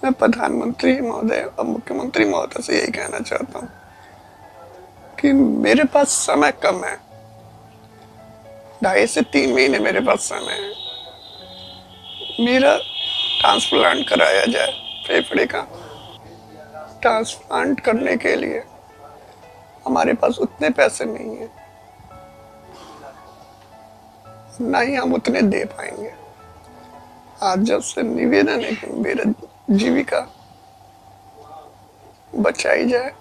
मैं प्रधानमंत्री महोदय और मुख्यमंत्री महोदय से यही कहना चाहता हूँ कि मेरे पास समय कम है। 2.5 से 3 महीने मेरे पास समय है। मेरा ट्रांसप्लांट कराया जाए। फेफड़े का ट्रांसप्लांट करने के लिए हमारे पास उतने पैसे नहीं है, ना ही हम उतने दे पाएंगे। आज जब से निवेदन है कि मेरा जीविका बचाई जाए।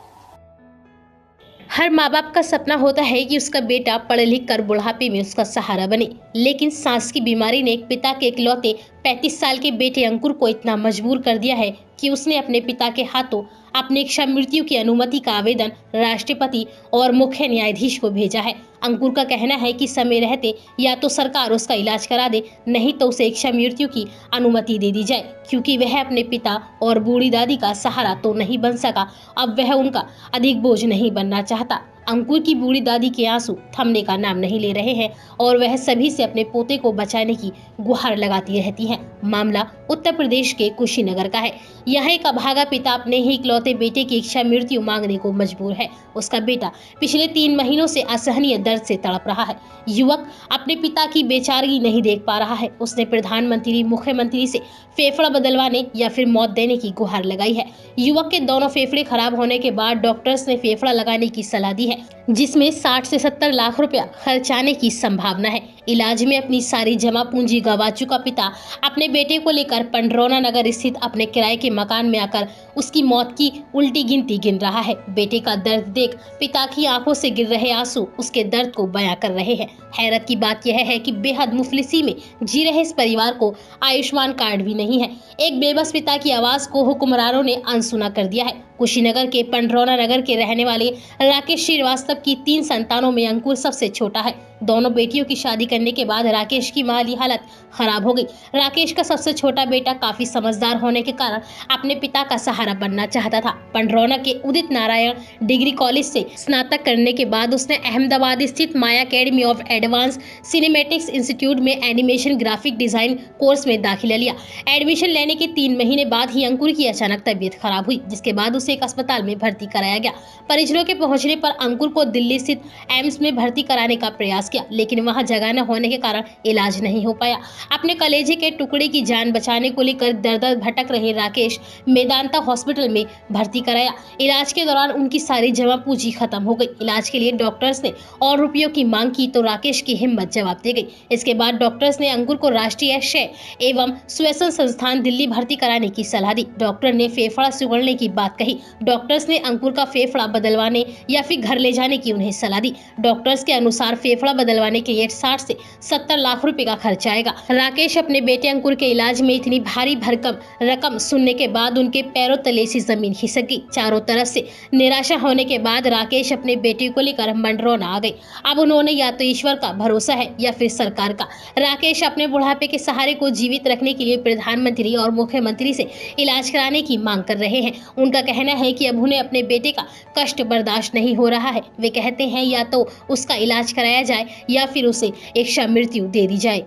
हर माँ बाप का सपना होता है कि उसका बेटा पढ़ लिख कर बुढ़ापे में उसका सहारा बने, लेकिन सांस की बीमारी ने एक पिता के इकलौते 35 साल के बेटे अंकुर को इतना मजबूर कर दिया है कि उसने अपने पिता के हाथों अपनी इच्छा मृत्यु की अनुमति का आवेदन राष्ट्रपति और मुख्य न्यायाधीश को भेजा है। अंकुर का कहना है कि समय रहते या तो सरकार उसका इलाज करा दे, नहीं तो उसे इच्छा मृत्यु की अनुमति दे दी जाए, क्योंकि वह अपने पिता और बूढ़ी दादी का सहारा तो नहीं बन सका, अब वह उनका अधिक बोझ नहीं बनना चाहता। अंकुर की बूढ़ी दादी के आंसू थमने का नाम नहीं ले रहे हैं और वह सभी से अपने पोते को बचाने की गुहार लगाती रहती हैं। मामला उत्तर प्रदेश के कुशीनगर का है। यहाँ एक अभागा पिता अपने ही इकलौते बेटे की इच्छा मृत्यु मांगने को मजबूर है। उसका बेटा पिछले 3 महीनों से असहनीय दर्द से तड़प रहा है। युवक अपने पिता की बेचारगी नहीं देख पा रहा है। उसने प्रधानमंत्री मुख्यमंत्री से फेफड़ा बदलवाने या फिर मौत देने की गुहार लगाई है। युवक के दोनों फेफड़े खराब होने के बाद डॉक्टर्स ने फेफड़ा लगाने की सलाह दी है, जिसमें 60 से 70 लाख रुपया खर्च आने की संभावना है। इलाज में अपनी सारी जमा पूंजी गंवा चुका पिता अपने बेटे को लेकर पंडरौना नगर स्थित अपने किराए के मकान में आकर उसकी मौत की उल्टी गिनती गिन रहा है। बेटे का दर्द देख पिता की आंखों से गिर रहे आंसू उसके दर्द को बयां कर रहे हैं। हैरत की बात यह है कि बेहद मुफलिसी में जी रहे इस परिवार को आयुष्मान कार्ड भी नहीं है। एक बेबस पिता की आवाज को हुक्मरानों ने अनसुना कर दिया है। कुशीनगर के पंडरौना नगर के रहने वाले राकेश श्रीवास्तव की 3 संतानों में अंकुर सबसे छोटा है। दोनों बेटियों की शादी करने के बाद राकेश की माली हालत खराब हो गई। राकेश का सबसे छोटा बेटा काफी समझदार होने के कारण अपने पिता का सहारा बनना चाहता था। पंडरौना के उदित नारायण डिग्री कॉलेज से स्नातक करने के बाद उसने अहमदाबाद स्थित Maya academy of advance cinematics institute में एनिमेशन ग्राफिक डिजाइन कोर्स में दाखिला लिया। एडमिशन लेने के 3 महीने बाद ही अंकुर की अचानक तबीयत खराब हुई, जिसके बाद उसे एक अस्पताल में भर्ती कराया गया। परिजनों के पहुंचने पर अंकुर को दिल्ली स्थित एम्स में भर्ती कराने का प्रयास किया, लेकिन वहां जगह न होने के कारण इलाज नहीं हो पाया। अपने कलेजे के टुकड़े की जान बचाने को लेकर दर-दर भटक रहे राकेश मेदांता हॉस्पिटल में भर्ती कराया। इलाज के दौरान उनकी सारी जमा पूंजी खत्म हो गई। इलाज के लिए डॉक्टर्स ने और रुपयों की मांग की तो राकेश की हिम्मत जवाब दे गई। इसके बाद डॉक्टर्स ने अंकुर को राष्ट्रीय क्षय एवं श्वसन संस्थान दिल्ली भर्ती कराने की सलाह दी। डॉक्टर ने फेफड़ा सुगड़ने की बात कही। डॉक्टर्स ने अंकुर का फेफड़ा बदलवाने या फिर घर ले जाने की उन्हें सलाह दी। डॉक्टर्स के अनुसार फेफड़ा बदलवाने के लिए 60 से 70 लाख रुपए का खर्च आएगा। राकेश अपने बेटे अंकुर के इलाज में इतनी भारी भरकम रकम सुनने के बाद उनके पैरों तले से जमीन खिसक गई। चारों तरफ से निराशा होने के बाद राकेश अपने बेटे को लेकर मंडरौना आ गए। अब उन्होंने या तो ईश्वर का भरोसा है या फिर सरकार का। राकेश अपने बुढ़ापे के सहारे को जीवित रखने के लिए प्रधानमंत्री और मुख्यमंत्री से इलाज कराने की मांग कर रहे हैं। उनका कहना है कि अब उन्हें अपने बेटे का कष्ट बर्दाश्त नहीं हो रहा है। वे कहते हैं या तो उसका इलाज कराया जाए या फिर उसे इच्छा मृत्यु दे दी जाए।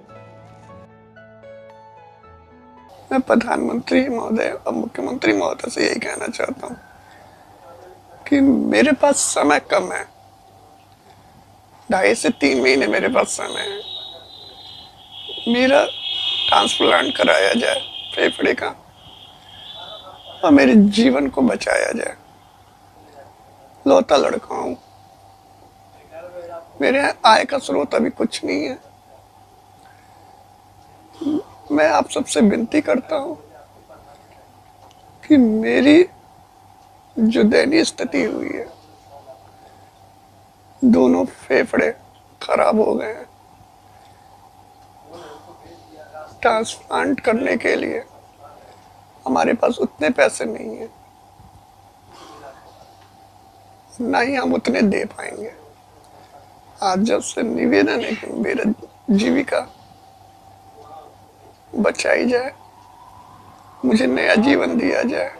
मैं प्रधानमंत्री महोदय और मुख्यमंत्री महोदय से यही कहना चाहता हूँ कि मेरे पास समय कम है। 2.5 से 3 महीने मेरे पास समय है। मेरा ट्रांसप्लांट कराया जाए फेफड़े का और मेरे जीवन को बचाया जाए। लौता लड़का हूँ, मेरे आय का स्रोत अभी कुछ नहीं है। मैं आप सबसे विनती करता हूँ कि मेरी जो दयनीय स्थिति हुई है, दोनों फेफड़े खराब हो गए हैं। ट्रांसप्लांट करने के लिए हमारे पास उतने पैसे नहीं है, ना ही हम उतने दे पाएंगे। आज जब से निवेदन है कि मेरा जीविका बचाई जाए, मुझे नया जीवन दिया जाए।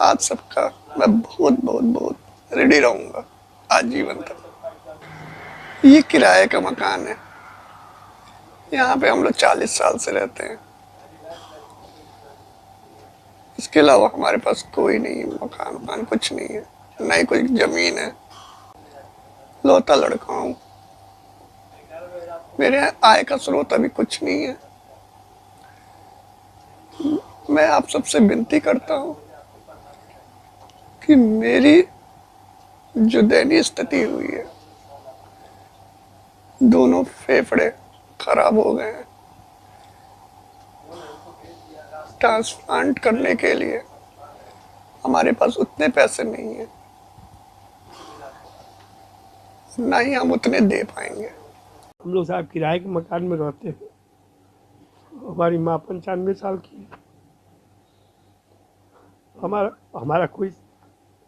आज सबका मैं बहुत बहुत बहुत रेडी रहूंगा आजीवन तक। ये किराए का मकान है, यहाँ पे हम लोग 40 साल से रहते हैं। इसके अलावा हमारे पास कोई नहीं, मकान वकान कुछ नहीं है, ना ही कोई जमीन है। लौता लड़का हूँ, मेरे आय का स्रोत अभी कुछ नहीं है। मैं आप सबसे विनती करता हूँ कि मेरी जो दयनीय स्थिति हुई है, दोनों फेफड़े खराब हो गए हैं, ट्रांसप्लांट करने के लिए हमारे पास उतने पैसे नहीं है, ना ही हम उतने दे पाएंगे। हम लोग साहब किराए के मकान में रहते हैं। हमारी माँ 95 साल की है। हमारा कोई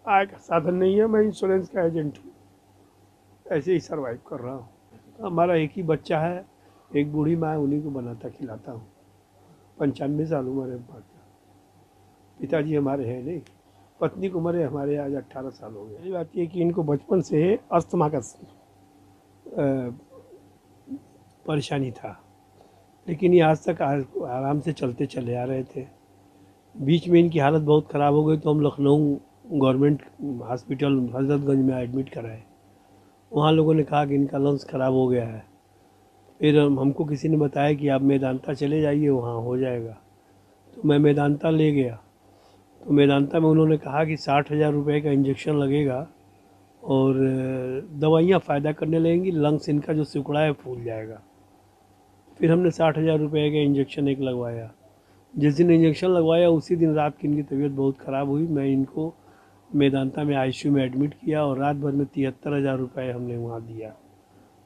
आय का साधन नहीं है। मैं इंश्योरेंस का एजेंट हूँ, ऐसे ही सरवाइव कर रहा हूँ। हमारा एक ही बच्चा है, एक बूढ़ी माँ है, उन्हीं को बनाता खिलाता हूँ। 95 साल उम्र है माँ का। पिताजी हमारे हैं नहीं, पत्नी की उम्र है हमारे आज 18 साल हो गए। ये बात ये कि इनको बचपन से अस्थमा का परेशानी था, लेकिन ये आज तक आराम से चलते चले आ रहे थे। बीच में इनकी हालत बहुत ख़राब हो गई तो हम लखनऊ गवर्नमेंट हॉस्पिटल हजरतगंज में एडमिट कराए। वहाँ लोगों ने कहा कि इनका लंग्स ख़राब हो गया है। फिर हमको किसी ने बताया कि आप मेदांता चले जाइए, वहाँ हो जाएगा। तो मैं मेदांता ले गया। तो मेदांता में उन्होंने कहा कि 60,000 रुपये का इंजेक्शन लगेगा और दवाइयाँ फ़ायदा करने लगेंगी, लंग्स इनका जो सिकुड़ा है फूल जाएगा। फिर हमने 60,000 रुपये का इंजेक्शन एक लगवाया। जिस दिन इंजेक्शन लगवाया उसी दिन रात की इनकी तबीयत बहुत ख़राब हुई। मैं इनको मेदांता में आईसीयू में एडमिट किया और रात भर में 73,000 रुपये हमने वहाँ दिया।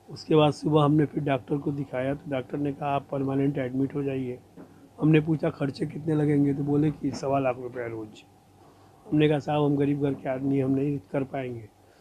उसके बाद सुबह हमने फिर डॉक्टर को दिखाया तो डॉक्टर ने कहा आप परमानेंट एडमिट हो जाइए। हमने पूछा खर्चे कितने लगेंगे, तो बोले कि 1.25 लाख रुपये रोज़। हमने कहा साहब हम गरीब घर के आदमी, हम नहीं कर पाएंगे।